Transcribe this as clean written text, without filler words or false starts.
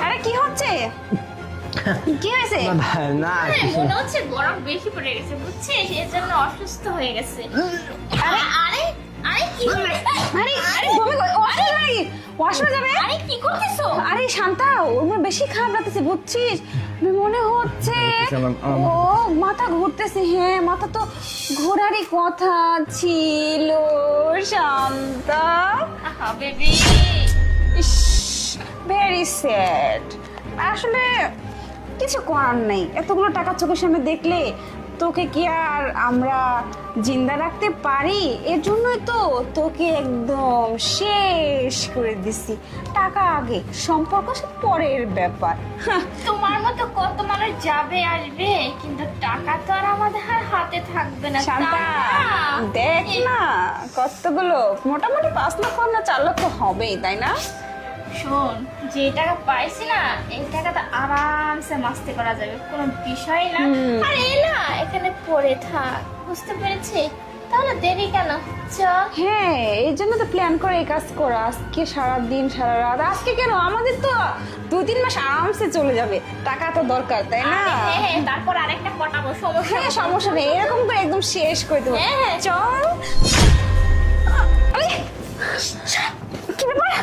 আরে কি হচ্ছে? কি হয়েছে? না মনে হচ্ছে গরম বেশি পড়ে গেছে বুঝছিস, এর জন্য অসুস্থ হয়ে গেছে। আরে আরে আরে কি আরে আরে বমি ওয়াশরুমে যাবে? আরে কি করতেছো? আরে শান্তা, ওর মনে বেশি খারাপ লাগতেছে বুঝছিস, মনে হচ্ছে ও মাথা ঘুরতেছে। হ্যাঁ, মাথা তো ঘোরারই কথা ছিল শান্তা। Baby very sad. আসলে কিছু করার নেই, এতগুলো টাকা চোখের সামনে দেখলে তোকে কি আর আমরা জিন্দা রাখতে পারি? এর জন্যই তো তোকে একদম শেষ করে দিছি। টাকা আগে, সম্পর্ক সব পরের ব্যাপার। তোমার মতো কত মানুষ যাবে আসবে, কিন্তু টাকা তো আর আমাদের হাতে থাকবে না। শান্তা দেখ না, কতগুলো মোটামুটি 5 লক্ষ না 4 লক্ষ হবেই, তাই না? শোন, যে টাকা পাইছি না, এই টাকাটা আরামসে মাস্তি করা যাবে, কোনো বিষয় না। আর এই না এখানে পড়ে থাক, বুঝতে পেরেছি? তাহলে দেরি কেন, চল। হ্যাঁ, এই জন্য তো প্ল্যান করে এই কাজ করা। আজকে সারাদিন সারা রাত, আজকে কেন, আমাদের তো 2-3 মাস আরামসে চলে যাবে। টাকা তো দরকার, তাই না? হ্যাঁ হ্যাঁ, তারপর আরেকটা পটাবো, সমস্যা হ্যাঁ, সমস্যা নেই, এরকম করে একদম শেষ করে দেবো। হ্যাঁ, হ্যাঁ। চল। আরে কি ব্যাপার?